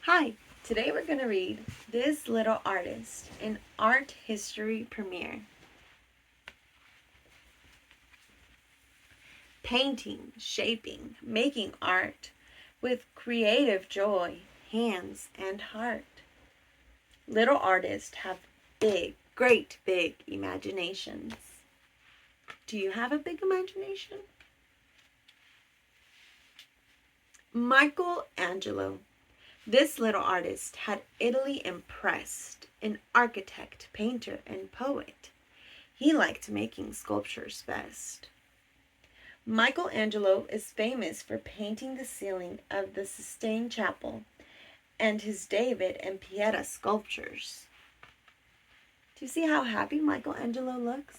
Hi, today we're going to read This Little Artist, an art history premiere. Painting, shaping, making art with creative joy, hands, and heart. Little artists have great big imaginations. Do you have a big imagination? Michelangelo. This little artist had Italy impressed, an architect, painter, and poet. He liked making sculptures best. Michelangelo is famous for painting the ceiling of the Sistine Chapel and his David and Pieta sculptures. Do you see how happy Michelangelo looks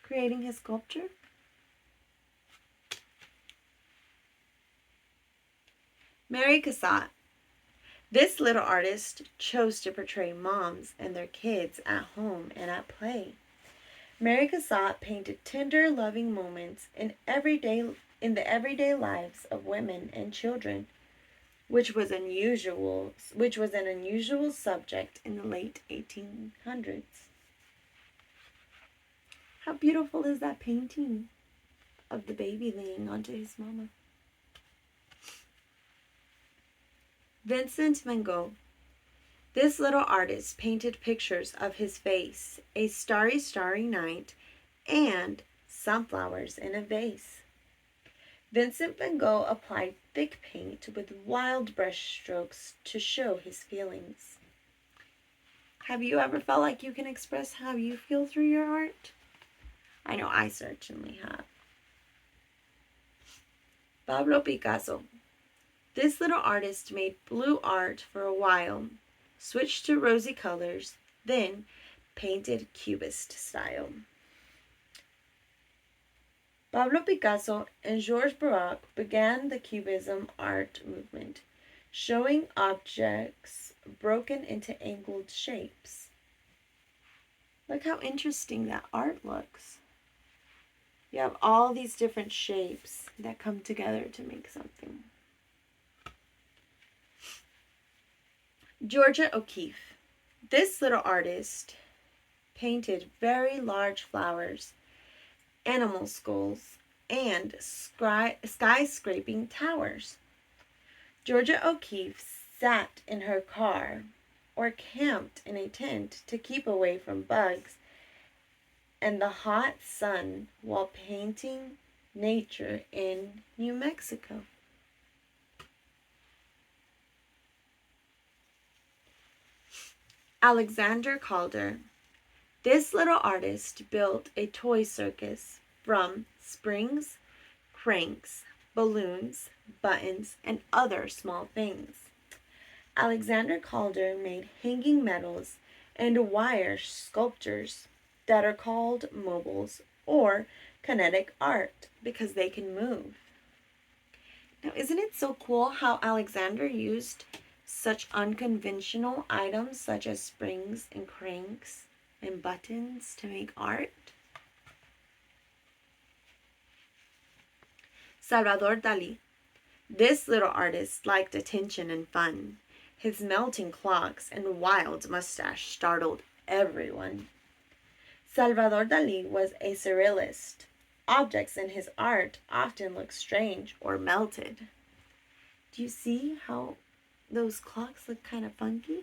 creating his sculpture? Mary Cassatt. This little artist chose to portray moms and their kids at home and at play. Mary Cassatt painted tender, loving moments in the everyday lives of women and children, which was an unusual subject in the late 1800s. How beautiful is that painting of the baby leaning onto his mama? Vincent van Gogh. This little artist painted pictures of his face, a starry, starry night, and sunflowers in a vase. Vincent van Gogh applied thick paint with wild brush strokes to show his feelings. Have you ever felt like you can express how you feel through your art? I know I certainly have. Pablo Picasso. This little artist made blue art for a while, switched to rosy colors, then painted Cubist style. Pablo Picasso and Georges Braque began the Cubism art movement, showing objects broken into angled shapes. Look how interesting that art looks. You have all these different shapes that come together to make something. Georgia O'Keeffe. This little artist painted very large flowers, animal skulls, and skyscraping towers. Georgia O'Keeffe sat in her car or camped in a tent to keep away from bugs and the hot sun while painting nature in New Mexico. Alexander Calder. This little artist built a toy circus from springs, cranks, balloons, buttons, and other small things. Alexander Calder made hanging metals and wire sculptures that are called mobiles or kinetic art because they can move. Now, isn't it so cool how Alexander used such unconventional items such as springs and cranks and buttons to make art? Salvador Dali. This little artist liked attention and fun. His melting clocks and wild mustache startled everyone. Salvador Dali was a surrealist. Objects in his art often look strange or melted. Do you see how those clocks look kind of funky?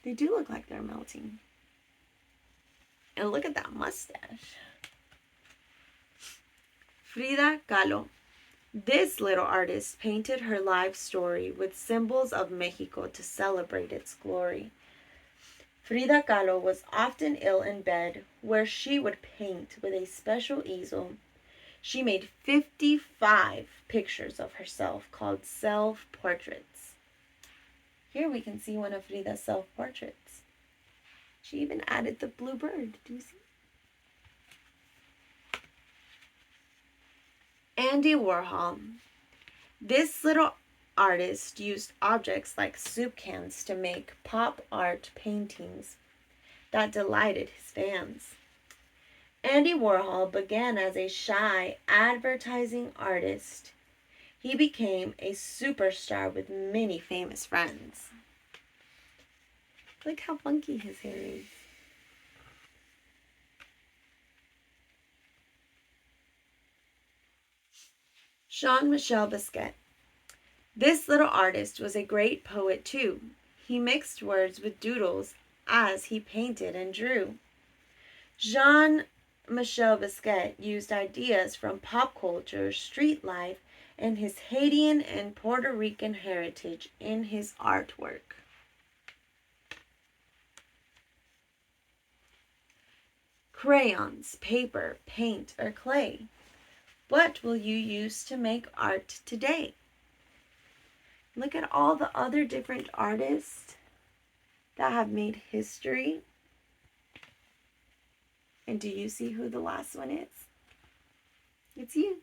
They do look like they're melting. And look at that mustache. Frida Kahlo. This little artist painted her life story with symbols of Mexico to celebrate its glory. Frida Kahlo was often ill in bed, where she would paint with a special easel. She made 55 pictures of herself called self-portraits. Here we can see one of Frida's self-portraits. She even added the blue bird. Do you see? Andy Warhol. This little artist used objects like soup cans to make pop art paintings that delighted his fans. Andy Warhol began as a shy advertising artist. He became a superstar with many famous friends. Look how funky his hair is. Jean-Michel Basquiat. This little artist was a great poet too. He mixed words with doodles as he painted and drew. Jean-Michel Basquiat used ideas from pop culture, street life, and his Haitian and Puerto Rican heritage in his artwork. Crayons, paper, paint, or clay. What will you use to make art today? Look at all the other different artists that have made history. And do you see who the last one is? It's you.